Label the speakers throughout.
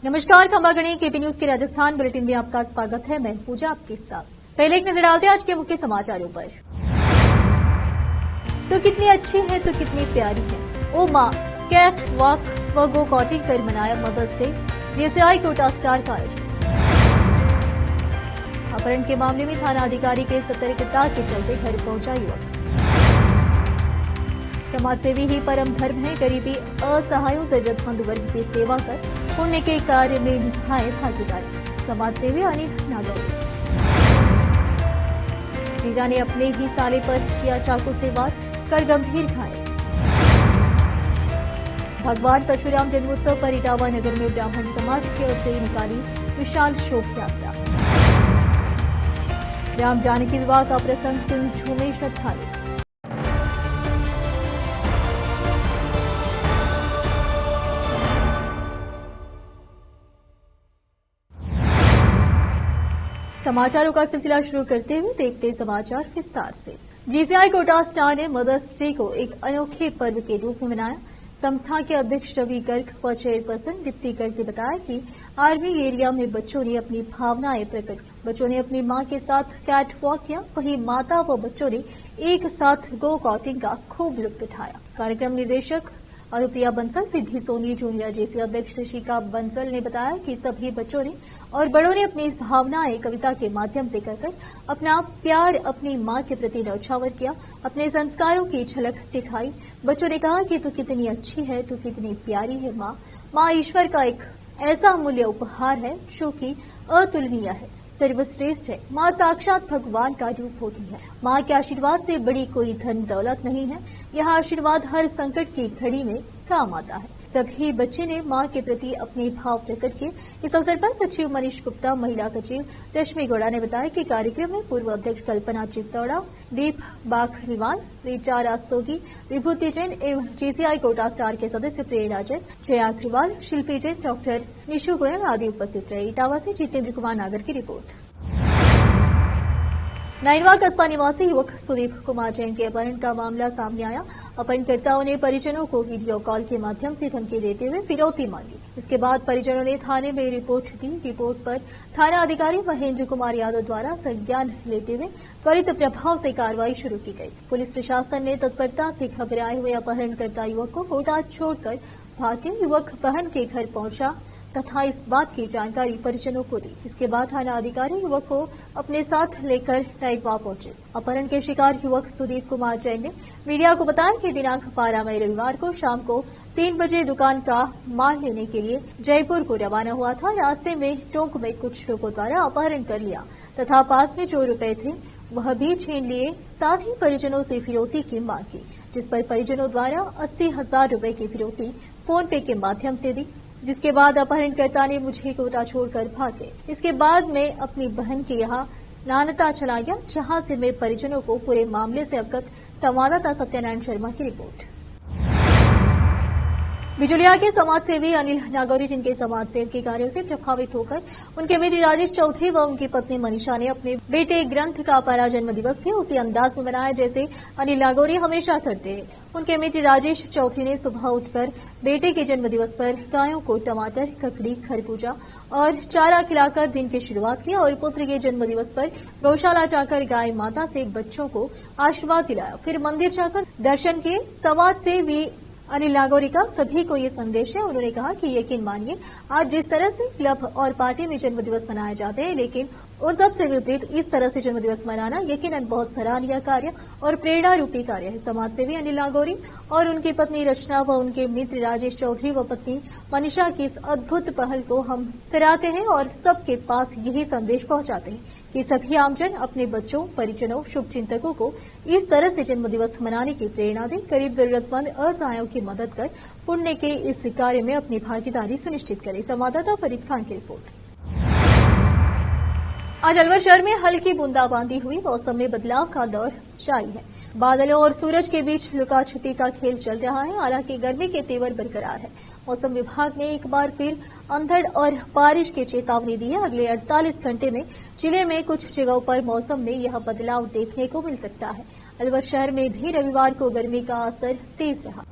Speaker 1: नमस्कार, खंबागणी KP news के Rajasthan bulletin में आपका स्वागत है। मैं पूजा आपके साथ। पहले एक नजर डालते हैं आज के मुख्य समाचारों पर। तो कितनी अच्छी है तो कितनी प्यारी है, ओ माँ कैट वॉक व गो कॉटिंग कर मनाया Mother's Day, JCI Kota Star का आयोजन। अपहरण के मामले में थाना अधिकारी के सतर्कता के चलते घर पहुंचा युवक। समाजसेवी ही परम धर्म है, गरीबी असहायों जरूरतमंद वर्ग की सेवा कर पुण्य के कार्य में निभाए भागीदारी, समाजसेवी अनिल नागौरी। जीजा ने अपने ही साले पर किया चाकू से वार कर गंभीर घायल। भगवान परशुराम जन्मोत्सव पर इटावा नगर में ब्राह्मण समाज की ओर से निकाली विशाल शोभ यात्रा। राम जानकी विवाह का प्रसंग सुन झूमे श्रद्धालु। समाचारों का सिलसिला शुरू करते हुए देखते समाचार विस्तार से। जीसीआई कोटा स्टार ने मदर्स डे को एक अनोखे पर्व के रूप में मनाया। संस्था के अध्यक्ष रवि गर्ग व चेयरपर्सन दीप्ति गर्ग ने बताया कि आर्मी एरिया में बच्चों ने अपनी भावनाएं प्रकट की। बच्चों ने अपनी मां के साथ कैट वॉक किया, वहीं माता व बच्चों ने एक साथ गो कॉटिंग का खूब लुत्फ उठाया। कार्यक्रम निदेशक अनुप्रिया बंसल, सिद्धि सोनी जूनियर जेसी अध्यक्ष ऋषिका बंसल ने बताया कि सभी बच्चों ने और बड़ों ने अपनी भावनाएं कविता के माध्यम से कहकर अपना प्यार अपनी मां के प्रति न्यौछावर किया, अपने संस्कारों की झलक दिखाई। बच्चों ने कहा कि तू कितनी अच्छी है, तू कितनी प्यारी है मां। मां ईश्वर का एक ऐसा अमूल्य उपहार है जो कि अतुलनीय है, सर्वश्रेष्ठ है। मां साक्षात भगवान का रूप होती है। मां के आशीर्वाद से बड़ी कोई धन दौलत नहीं है। यह आशीर्वाद हर संकट की घड़ी में काम आता है। सभी बच्चे ने मां के प्रति अपने भाव प्रकट किए। इस अवसर पर सचिव मनीष गुप्ता, महिला सचिव रश्मि गौड़ा ने बताया कि कार्यक्रम में पूर्व अध्यक्ष कल्पना चित्तौड़ा, दीप बाखलीवाल, रीचा रास्तोगी, विभूति जैन एवं जीसीआई कोटा स्टार के सदस्य प्रेरणा जैन, जया अग्रवाल, शिल्पी जैन, डॉक्टर निशु गोयल आदि उपस्थित रहे। इटावा से जितेंद्र कुमार नागर की रिपोर्ट। नैनवा कस्बा निवासी युवक सुदीप कुमार जैन के अपहरण का मामला सामने आया। अपहरणकर्ताओं ने परिजनों को वीडियो कॉल के माध्यम से धमकी देते हुए फिरौती मांगी। इसके बाद परिजनों ने थाने में रिपोर्ट दी। रिपोर्ट पर थाना अधिकारी महेंद्र कुमार यादव द्वारा संज्ञान लेते हुए त्वरित प्रभाव से कार्रवाई शुरू की गई। पुलिस प्रशासन ने तत्परता से घबराए हुए अपहरणकर्ता युवक को कोटा छोड़कर भाग गए। युवक बहन के घर पहुंचा तथा इस बात की जानकारी परिजनों को दी। इसके बाद थाना अधिकारी युवक को अपने साथ लेकर नैनवा पहुंचे। अपहरण के शिकार युवक सुदीप कुमार जैन ने मीडिया को बताया कि दिनांक 12 मई रविवार को शाम को 3 बजे दुकान का माल लेने के लिए जयपुर को रवाना हुआ था। रास्ते में टोंक में कुछ लोगों द्वारा अपहरण कर लिया तथा पास में जो रुपए थे वह भी छीन लिए। साथ ही परिजनों से फिरौती की मांग की, जिस पर परिजनों द्वारा 80,000 रुपए की फिरौती फोन पे के माध्यम से दी। जिसके बाद अपहरणकर्ता ने मुझे कोटा छोड़कर भाग गए। इसके बाद मैं अपनी बहन के यहाँ नानता चला गया, जहां से मैं परिजनों को पूरे मामले से अवगत। संवाददाता सत्यनारायण शर्मा की रिपोर्ट। बिजुलिया के समाजसेवी अनिल नागौरी, जिनके समाजसेवी कार्यों से प्रभावित होकर उनके मित्र राजेश चौधरी व उनकी पत्नी मनीषा ने अपने बेटे ग्रंथ का पहला जन्मदिवस भी उसी अंदाज में मनाया जैसे अनिल नागौरी हमेशा करते हैं। उनके मित्र राजेश चौधरी ने सुबह उठकर बेटे के जन्मदिवस पर गायों को टमाटर, ककड़ी, खरबूजा और चारा खिलाकर दिन की शुरुआत की और पुत्र के जन्मदिवस पर गौशाला जाकर गाय माता से बच्चों को आशीर्वाद दिलाया। फिर मंदिर जाकर दर्शन किए। समाजसेवी अनिल नागौरी का सभी को ये संदेश है। उन्होंने कहा कि यकीन मानिए, आज जिस तरह से क्लब और पार्टी में जन्मदिवस मनाए जाते हैं, लेकिन उन सब से विपरीत इस तरह से जन्मदिवस मनाना यकीनन बहुत सराहनीय कार्य और प्रेरणा रूपी कार्य है। समाजसेवी अनिल नागौरी और उनकी पत्नी रचना व उनके मित्र राजेश चौधरी व पत्नी मनीषा की इस अद्भुत पहल को हम सराहते हैं और सबके पास यही संदेश पहुंचाते हैं कि सभी आमजन अपने बच्चों, परिजनों, शुभचिंतकों को इस तरह से जन्मदिवस मनाने की प्रेरणा दें। गरीब जरूरतमंद असहायों की मदद कर पुण्य के इस कार्य में अपनी भागीदारी सुनिश्चित करें। संवाददाता फरीद खान की रिपोर्ट। आज अलवर शहर में हल्की बूंदाबांदी हुई। मौसम में बदलाव का दौर जारी है। बादलों और सूरज के बीच लुका छिपी का खेल चल रहा है। हालांकि गर्मी के तेवर बरकरार है। मौसम विभाग ने एक बार फिर अंधड़ और बारिश की चेतावनी दी है। अगले 48 घंटे में जिले में कुछ जगहों पर मौसम में यह बदलाव देखने को मिल सकता है। अलवर शहर में भी रविवार को गर्मी का असर तेज रहा।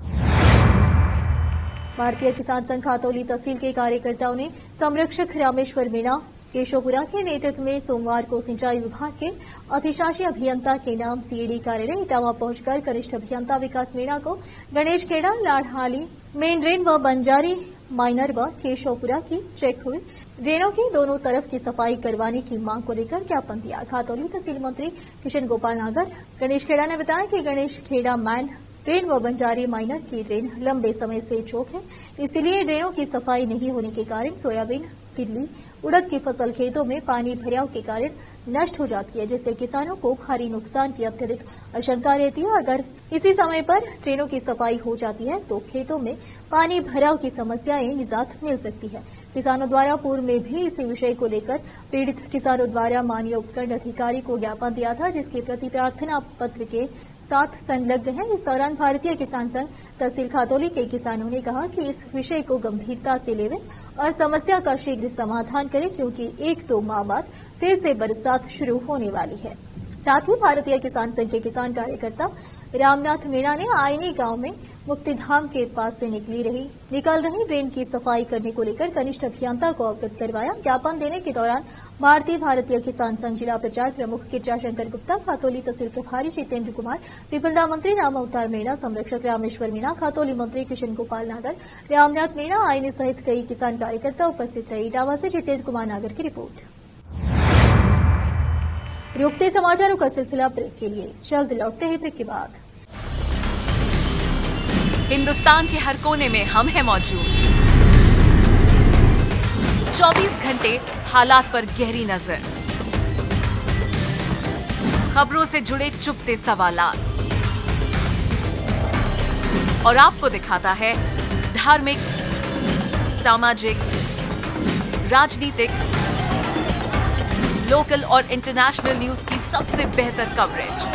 Speaker 1: भारतीय किसान संघ खातौली तहसील के कार्यकर्ताओं ने संरक्षक रामेश्वर मीणा केशवपुरा के नेतृत्व में सोमवार को सिंचाई विभाग के अधिशासी अभियंता के नाम सीईडी कार्यालय इटावा पहुंचकर कनिष्ठ अभियंता विकास मीणा को गणेश खेड़ा, लाड़हाली, मेन ड्रेन व बंजारी माइनर व केशवपुरा की चेक हुई ड्रेनों की दोनों तरफ की सफाई करवाने की मांग को लेकर ज्ञापन दिया। खातौली तहसील मंत्री किशन गोपाल नागर गणेश खेड़ा ने बताया कि गणेश खेड़ा मैन ड्रेन व बंजारी माइनर की ड्रेन लंबे समय से चौक है, इसलिए ड्रेनों की सफाई नहीं होने के कारण सोयाबीन, तिल्ली, उड़द की फसल खेतों में पानी भराव के कारण नष्ट हो जाती है, जिससे किसानों को भारी नुकसान की अत्यधिक आशंका रहती है। अगर इसी समय पर ट्रेनों की सफाई हो जाती है तो खेतों में पानी भराव की समस्याएं निजात मिल सकती है। किसानों द्वारा पूर्व में भी इसी विषय को लेकर पीड़ित किसानों द्वारा माननीय उपखंड अधिकारी को ज्ञापन दिया था, जिसके प्रति प्रार्थना पत्र के साथ संलग्न है। इस दौरान भारतीय किसान संघ तहसील खातौली के किसानों ने कहा कि इस विषय को गंभीरता से लेवें और समस्या का शीघ्र समाधान करें, क्योंकि 1-2 माह बाद फिर से बरसात शुरू होने वाली है। साथ ही भारतीय किसान संघ के किसान कार्यकर्ता रामनाथ मीणा ने आईनी गांव में मुक्तिधाम के पास से निकल रही ड्रेन की सफाई करने को लेकर कनिष्ठ अभियंता को अवगत करवाया। ज्ञापन देने के दौरान भारतीय किसान संघ जिला प्रचार प्रमुख किर्चा शंकर गुप्ता, खातौली तहसील प्रभारी जितेंद्र कुमार, पिपलदा मंत्री राम अवतार मीणा, संरक्षक रामेश्वर मीणा, खातौली मंत्री किशन गोपाल नागर, रामनाथ मीणा, आईनी सहित कई किसान कार्यकर्ता उपस्थित रहे। इटावा से जितेंद्र कुमार नागर की रिपोर्ट। रुकते समाचारों का सिलसिला ब्रेक के लिए, जल्द लौटते हैं ब्रेक के बाद।
Speaker 2: हिंदुस्तान के हर कोने में हम हैं मौजूद। 24 घंटे हालात पर गहरी नजर, खबरों से जुड़े चुपते सवालात और आपको दिखाता है धार्मिक, सामाजिक, राजनीतिक, लोकल और इंटरनेशनल न्यूज की सबसे बेहतर कवरेज,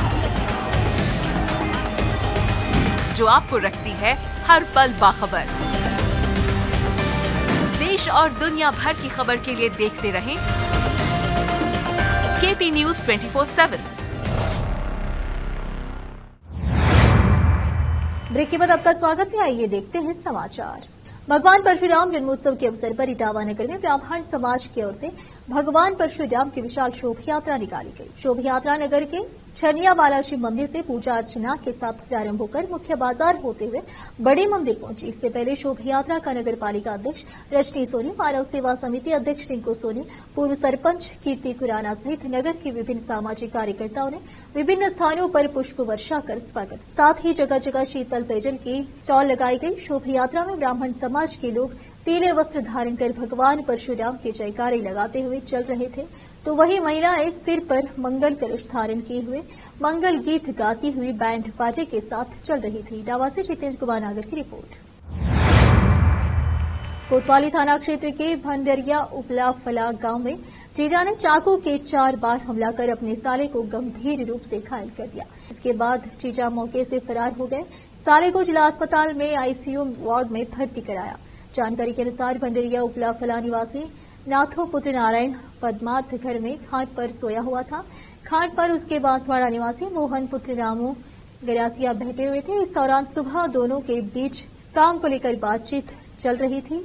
Speaker 2: जो आपको रखती है हर पल बाखबर। देश और दुनिया भर की खबर के लिए देखते रहें केपी न्यूज 24/7।
Speaker 1: ब्रेक के बाद आपका स्वागत है। आइए देखते हैं समाचार। भगवान परशुराम जन्मोत्सव के अवसर पर इटावा नगर में ब्राह्मण समाज की ओर से भगवान परशुराम की विशाल शोभा यात्रा निकाली गई। शोभा यात्रा नगर के छनिया बालाजी मंदिर से पूजा अर्चना के साथ प्रारंभ होकर मुख्य बाजार होते हुए बड़े मंदिर पहुंची। इससे पहले शोभा यात्रा का नगर पालिका अध्यक्ष रजनी सोनी, मानव सेवा समिति अध्यक्ष रिंकू सोनी, पूर्व सरपंच कीर्ति खुराना सहित नगर के विभिन्न सामाजिक कार्यकर्ताओं ने विभिन्न स्थानों पर पुष्प वर्षा कर स्वागत। साथ ही जगह जगह शीतल पेयजल की स्टॉल लगाई गई। शोभा यात्रा में ब्राह्मण समाज के लोग पीले वस्त्र धारण कर भगवान परशुराम के जयकारे लगाते हुए चल रहे थे, तो वही महिलाएं सिर पर मंगल कलश धारण किए हुए मंगल गीत गाती हुई बैंड बाजे के साथ चल रही थी। इटावा से जितेंद्र कुमार नागर की रिपोर्ट। कोतवाली थाना क्षेत्र के भंडरिया उपला फला गांव में जीजा ने चाकू के 4 बार हमला कर अपने साले को गंभीर रूप से घायल कर दिया। इसके बाद जीजा मौके से फरार हो गए। साले को जिला अस्पताल में आईसीयू वार्ड में भर्ती कराया। जानकारी के अनुसार भंडरिया उपला फला निवासी नाथो पुत्र नारायण पद्माथ घर में खाट पर सोया हुआ था। खाट पर उसके बांसवाड़ा निवासी मोहन पुत्र रामू गरासिया बैठे हुए थे। इस दौरान सुबह दोनों के बीच काम को लेकर बातचीत चल रही थी।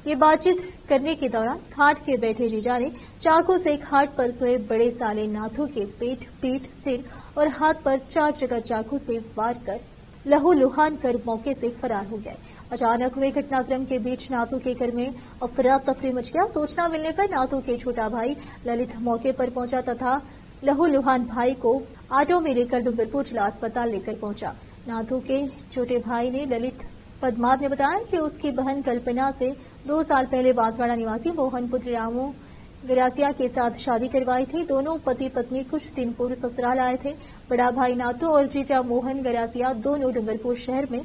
Speaker 1: ये बातचीत करने के दौरान खाट के बैठे जीजा ने चाकू से खाट पर सोए बड़े साले नाथो के पेट, पीठ, सिर और हाथ पर 4 जगह चाकू से वार कर लहूलुहान कर मौके से फरार हो गए। अचानक हुए घटनाक्रम के बीच नाथो के घर में अफरा तफरी मच गया। सूचना मिलने पर नाथो के छोटा भाई ललित मौके पर पहुंचा तथा लहूलुहान भाई को ऑटो में लेकर डूंगरपुर जिला अस्पताल लेकर पहुंचा। नाथो के छोटे भाई ने ललित पद्माथ ने बताया कि उसकी बहन कल्पना से 2 साल पहले बांसवाड़ा निवासी मोहन पुत्र रामू गरासिया के साथ शादी करवाई थी। दोनों पति पत्नी कुछ दिन पूर्व ससुराल आए थे। बड़ा भाई नाथो और जीजा मोहन गरासिया दोनों डूंगरपुर शहर में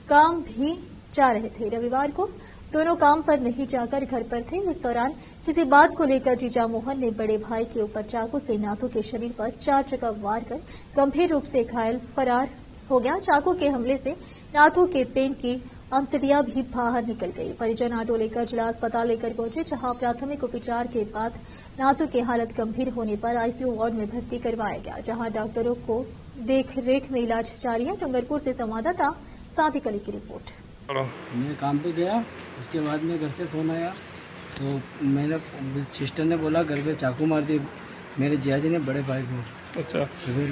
Speaker 1: काम भी जा रहे थे। रविवार को दोनों काम पर नहीं जाकर घर पर थे। इस दौरान किसी बात को लेकर जीजा मोहन ने बड़े भाई के ऊपर चाकू से नाथो के शरीर पर 4 जगह वार कर गंभीर रूप से घायल फरार हो गया। चाकू के हमले से नाथो के पेट की अंतड़ियां भी बाहर निकल गई। परिजन ऑटो लेकर जिला अस्पताल लेकर पहुंचे, जहां प्राथमिक उपचार के बाद नाथो की हालत गंभीर होने पर आईसीयू वार्ड में भर्ती करवाया गया, जहां डॉक्टरों को देख रेख में इलाज जारी है। डूंगरपुर से संवाददाता सादिक अली की रिपोर्ट।
Speaker 3: मैं काम पे गया, उसके बाद में घर से फ़ोन आया तो मेरे सिस्टर ने बोला घर पे चाकू मार दी मेरे जियाजी ने बड़े भाई को।
Speaker 4: अच्छा
Speaker 3: तो फिर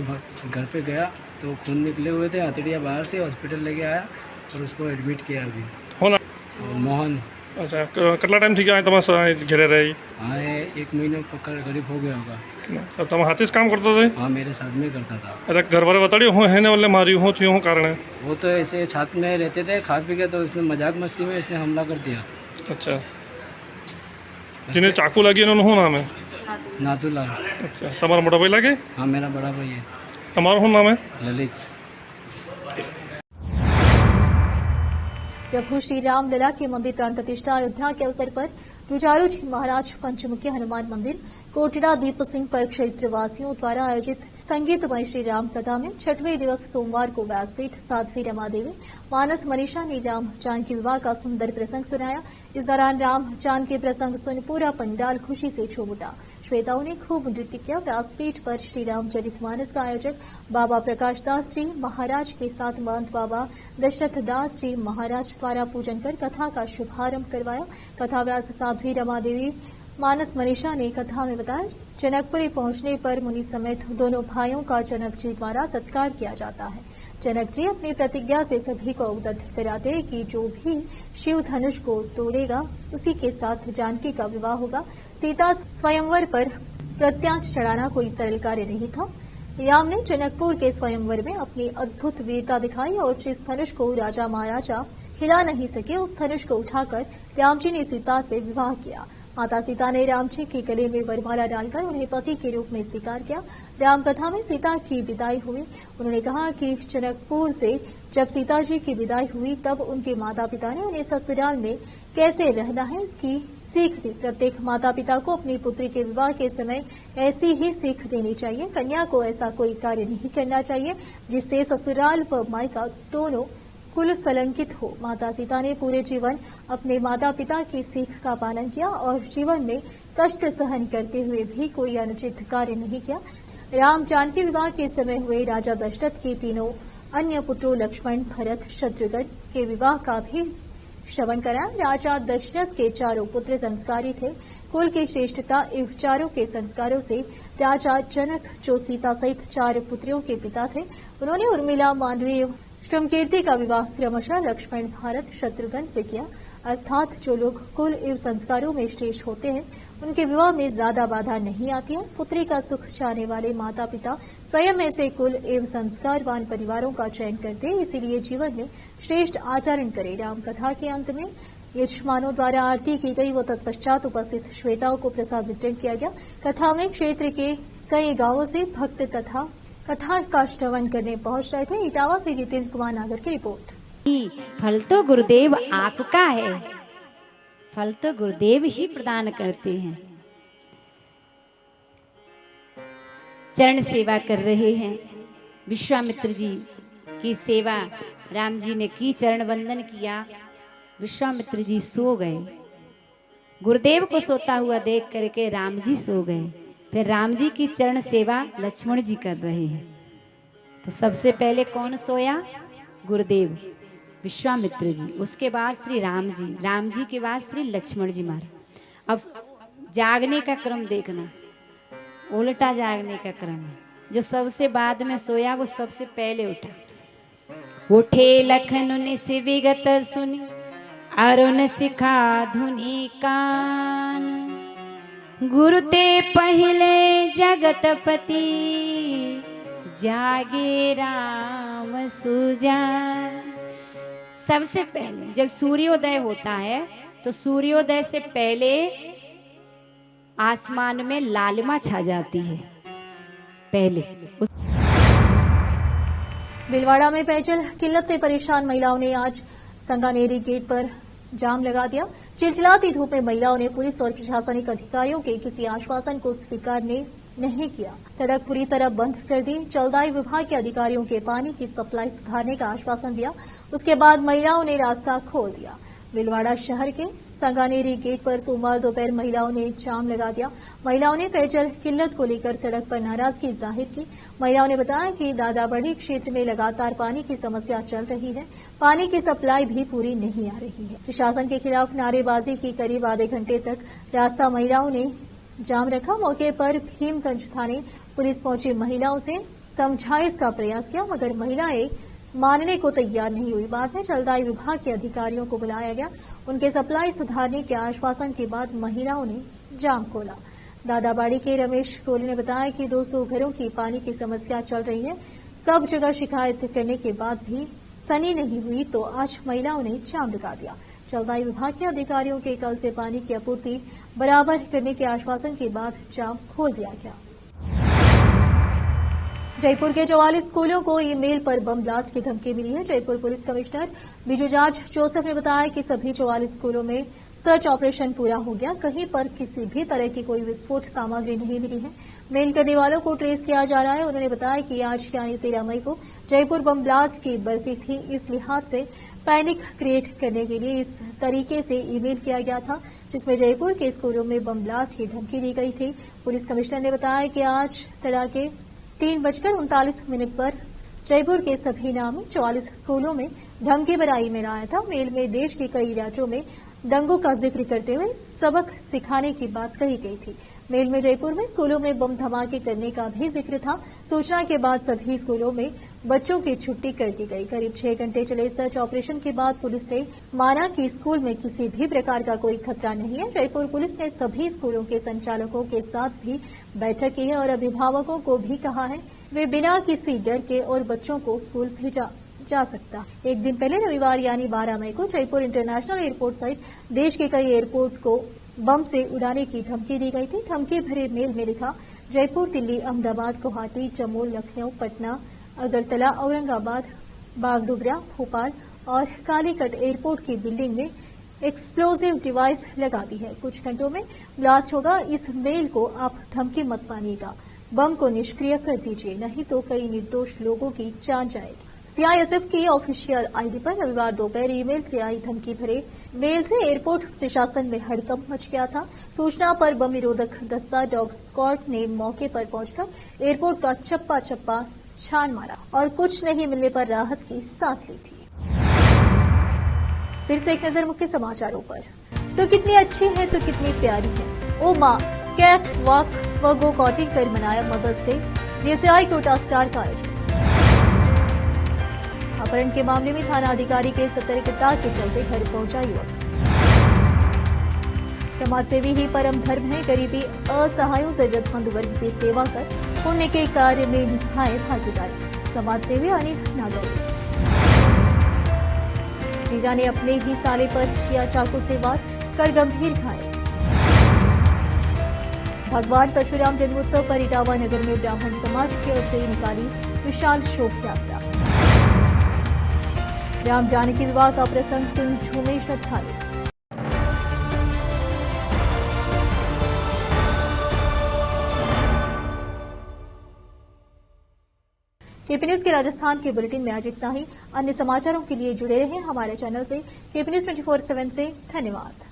Speaker 3: घर पे गया तो खून निकले हुए थे, हथेलिया बाहर से हॉस्पिटल लेके आया और उसको एडमिट किया अभी।
Speaker 4: होना
Speaker 3: मोहन।
Speaker 4: अच्छा કેટલા ટાઈમ થઈ ગયા તમારા ઘરે રહી?
Speaker 3: हाँ, 1 महीने पकड़ करीब हो गया होगा।
Speaker 4: તો તમે હાથે જ કામ કરતો હતો?
Speaker 3: हाँ, मेरे साथ में करता था।
Speaker 4: એટલે ઘરવાળે બતાડ્યું હું હેને ઓલે માર્યું હું થયું હું કારણે?
Speaker 3: वो तो ऐसे साथ में रहते थे, खा पी के तो इसने मजाक मस्ती में इसने हमला कर दिया।
Speaker 4: अच्छा જેને ચાકુ લાગી એનું શું નામ હે?
Speaker 3: नाथूलाल।
Speaker 4: अच्छा તમારો મોટો ભાઈ લાગે?
Speaker 3: हाँ, मेरा बड़ा भाई है
Speaker 4: તમારું શું નામ હે?
Speaker 3: ललित।
Speaker 1: प्रभु श्री राम लला के मंदिर प्राण प्रतिष्ठा अयोध्या के अवसर पर जुझारू जी महाराज पंचमुखी हनुमान मंदिर कोटड़ा दीप सिंह पर क्षेत्र वासियों द्वारा आयोजित संगीतमय श्री राम कथा में 6वें दिवस सोमवार को व्यासपीठ साध्वी रमा देवी मानस मनीषा ने राम जानकी विवाह का सुंदर प्रसंग सुनाया। इस दौरान राम जानकी प्रसंग सुन पूरा पंडाल खुशी से झूम उठा। श्वेताओं ने खूब नृत्य किया। व्यासपीठ पर श्री राम चरितमानस का आयोजक बाबा प्रकाश दास जी महाराज के साथ महंत बाबा दशरथ दास जी महाराज द्वारा पूजन कर कथा का शुभारंभ करवाया। कथा व्यास साध्वी रमा देवी मानस मनीषा ने कथा में बताया, जनकपुरी पहुंचने पर मुनि समेत दोनों भाइयों का जनक जी द्वारा सत्कार किया जाता है। जनक जी अपनी प्रतिज्ञा से सभी को अवगत कराते हैं कि जो भी शिव धनुष को तोड़ेगा उसी के साथ जानकी का विवाह होगा। सीता स्वयंवर पर प्रत्यांश चढ़ाना कोई सरल कार्य नहीं था। राम ने जनकपुर के स्वयंवर में अपनी अद्भुत वीरता दिखाई और जिस धनुष को राजा महाराजा हिला नहीं सके उस धनुष को उठाकर राम जी ने सीता से विवाह किया। माता सीता ने राम जी के गले में वरमाला डालकर उन्हें पति के रूप में स्वीकार किया। राम कथा में सीता की विदाई हुई। उन्होंने कहा कि जनकपुर से जब सीता जी की विदाई हुई तब उनके माता पिता ने उन्हें ससुराल में कैसे रहना है इसकी सीख दी। प्रत्येक माता पिता को अपनी पुत्री के विवाह के समय ऐसी ही सीख देनी चाहिए। कन्या को ऐसा कोई कार्य नहीं करना चाहिए जिससे ससुराल व मायका दोनों कुल कलंकित हो। माता सीता ने पूरे जीवन अपने माता पिता की सीख का पालन किया और जीवन में कष्ट सहन करते हुए भी कोई अनुचित कार्य नहीं किया। राम जानकी विवाह के समय हुए राजा दशरथ के तीनों अन्य पुत्रों लक्ष्मण भरत शत्रुघ्न के विवाह का भी श्रवण कराया। राजा दशरथ के चारों पुत्र संस्कारी थे। कुल की श्रेष्ठता एवं चारों के संस्कारों से राजा जनक जो सीता सहित 4 पुत्रियों के पिता थे, उन्होंने उर्मिला मांडवी श्रमकीर्ति का विवाह क्रमशः लक्ष्मण भारत शत्रुघ्न से किया। अर्थात जो लोग कुल एवं संस्कारों में श्रेष्ठ होते हैं उनके विवाह में ज्यादा बाधा नहीं आती है। पुत्री का सुख चाहने वाले माता पिता स्वयं ऐसे कुल एवं संस्कारवान परिवारों का चयन करते हैं, इसीलिए जीवन में श्रेष्ठ आचरण करें। राम कथा के अंत में यजमानों द्वारा आरती की गई व तत्पश्चात उपस्थित श्वेताओं को प्रसाद वितरण किया गया। कथा में क्षेत्र के कई गांवों से भक्त तथा कथा का श्रवण करने पहुंच रहे थे। इटावा से जितेंद्र कुमार नागर की रिपोर्ट।
Speaker 5: फल तो गुरुदेव आपका है, फल तो गुरुदेव ही प्रदान करते हैं। चरण सेवा कर रहे हैं। विश्वामित्र जी की सेवा राम जी ने की, चरण वंदन किया। विश्वामित्र जी सो गए। गुरुदेव को सोता हुआ देख करके राम जी सो गए। फिर राम जी की चरण सेवा लक्ष्मण जी कर रहे हैं। तो सबसे पहले कौन सोया? गुरुदेव विश्वामित्र जी, उसके बाद श्री राम जी के बाद श्री लक्ष्मण जी महाराज। अब जागने का क्रम देखना, उल्टा जागने का क्रम है। जो सबसे बाद में सोया वो सबसे पहले उठा। उठे लखन ने से विगत सुनी, अरुण सिखा धुनि कान। गुरु ते पहले जगतपति, जागे राम सुजान। सबसे पहले जब सूर्योदय होता है तो सूर्योदय से पहले आसमान में लालिमा छा जाती है। पहले
Speaker 1: भीलवाड़ा में पेयजल किल्लत से परेशान महिलाओं ने आज संगानेरी गेट पर जाम लगा दिया। चिलचिलाती धूप में महिलाओं ने पुलिस और प्रशासनिक अधिकारियों के किसी आश्वासन को स्वीकार नहीं किया। सड़क पूरी तरह बंद कर दी। जलदायी विभाग के अधिकारियों के पानी की सप्लाई सुधारने का आश्वासन दिया। उसके बाद महिलाओं ने रास्ता खोल दिया। भीलवाड़ा शहर के सांगानेरी गेट पर सोमवार दोपहर महिलाओं ने जाम लगा दिया। महिलाओं ने पेयजल किल्लत को लेकर सड़क पर नाराजगी जाहिर की। महिलाओं ने बताया कि दादाबड़ी क्षेत्र में लगातार पानी की समस्या चल रही है, पानी की सप्लाई भी पूरी नहीं आ रही है। प्रशासन के खिलाफ नारेबाजी की करीब आधे घंटे तक रास्ता महिलाओं ने जाम रखा। मौके पर भीमगंज थाने पुलिस पहुंची महिलाओं से समझाइश का प्रयास किया, मगर महिलाएं मानने को तैयार नहीं हुई। बाद में जलदाय विभाग के अधिकारियों को बुलाया गया। उनके सप्लाई सुधारने के आश्वासन के बाद महिलाओं ने जाम खोला। दादाबाड़ी के रमेश कोहली ने बताया कि 200 घरों की पानी की समस्या चल रही है। सब जगह शिकायत करने के बाद भी सनी नहीं हुई तो आज महिलाओं ने जाम लगा दिया। जलदाय विभाग के अधिकारियों के कल से पानी की आपूर्ति बराबर करने के आश्वासन के बाद जाम खोल दिया गया। जयपुर के 44 स्कूलों को ईमेल पर बम ब्लास्ट की धमकी मिली है। जयपुर पुलिस कमिश्नर बिजुजाज जोसेफ ने बताया कि सभी 44 स्कूलों में सर्च ऑपरेशन पूरा हो गया। कहीं पर किसी भी तरह की कोई विस्फोट सामग्री नहीं मिली है। मेल करने वालों को ट्रेस किया जा रहा है। उन्होंने बताया कि आज यानी 13 मई को जयपुर बम ब्लास्ट की बरसी थी। इस लिहाज से पैनिक क्रिएट करने के लिए इस तरीके से ईमेल किया गया था, जिसमें जयपुर के स्कूलों में बम ब्लास्ट की धमकी दी गई थी। पुलिस कमिश्नर ने बताया कि आज तड़के 3:39 पर जयपुर के सभी नामी 44 स्कूलों में धमकी भरा ईमेल आया था। मेल में देश के कई राज्यों में दंगों का जिक्र करते हुए सबक सिखाने की बात कही गई थी। मेल में जयपुर में स्कूलों में बम धमाके करने का भी जिक्र था। सूचना के बाद सभी स्कूलों में बच्चों की छुट्टी कर दी गई। करीब 6 घंटे चले सर्च ऑपरेशन के बाद पुलिस ने माना कि स्कूल में किसी भी प्रकार का कोई खतरा नहीं है। जयपुर पुलिस ने सभी स्कूलों के संचालकों के साथ भी बैठक की है और अभिभावकों को भी कहा है वे बिना किसी डर के और बच्चों को स्कूल भेजा जा सकता। एक दिन पहले रविवार यानी 12 मई को जयपुर इंटरनेशनल एयरपोर्ट सहित देश के कई एयरपोर्ट को बम से उड़ाने की धमकी दी गई थी। धमकी भरे मेल में लिखा जयपुर, दिल्ली, अहमदाबाद, गुवाहाटी, जम्मू, लखनऊ, पटना, अगरतला, औरंगाबाद, बागडोगरा, भोपाल और कालीकट एयरपोर्ट की बिल्डिंग में एक्सप्लोजिव डिवाइस लगा दी है। कुछ घंटों में ब्लास्ट होगा। इस मेल को आप धमकी मत मानिएगा। बम को निष्क्रिय कर दीजिए, नहीं तो कई निर्दोष लोगों की जान जाएगी। सीआईएसएफ की ऑफिशियल आईडी पर रविवार दोपहर ईमेल से आई धमकी भरे मेल से एयरपोर्ट प्रशासन में हड़कंप मच गया था। सूचना पर बम निरोधक दस्ता डॉग स्क्वाड ने मौके पर पहुंचकर एयरपोर्ट का चप्पा चप्पा छान मारा और कुछ नहीं मिलने पर राहत की सांस ली थी। फिर से एक नजर मुख्य समाचारों पर। तो कितनी अच्छी है तो कितनी प्यारी है, ओ माँ कैट वॉक व गो कॉटिंग कर मनाया Mother's Day. GCI Kota Star का आयोजन। अपहरण के मामले में थाना अधिकारी के सतर्कता के चलते घर पहुंचा युवक। समाजसेवी ही परम धर्म है, गरीबी असहायों जरूरतमंद वर्ग की सेवा कर पुण्य के कार्य में निभाए भागीदारी। समाजसेवी अनिल नागौरी। जीजा ने अपने ही साले पर किया चाकू से वार, कर गंभीर घायल। भगवान परशुराम जन्मोत्सव पर इटावा नगर में ब्राह्मण समाज की ओर से निकाली विशाल शोभ यात्रा। राम जानकी विवाह का प्रसंग सुन झूमे श्रद्धालु। केपी न्यूज के राजस्थान के बुलेटिन में आज इतना ही। अन्य समाचारों के लिए जुड़े रहें हमारे चैनल से। केपी न्यूज 24/7 से धन्यवाद।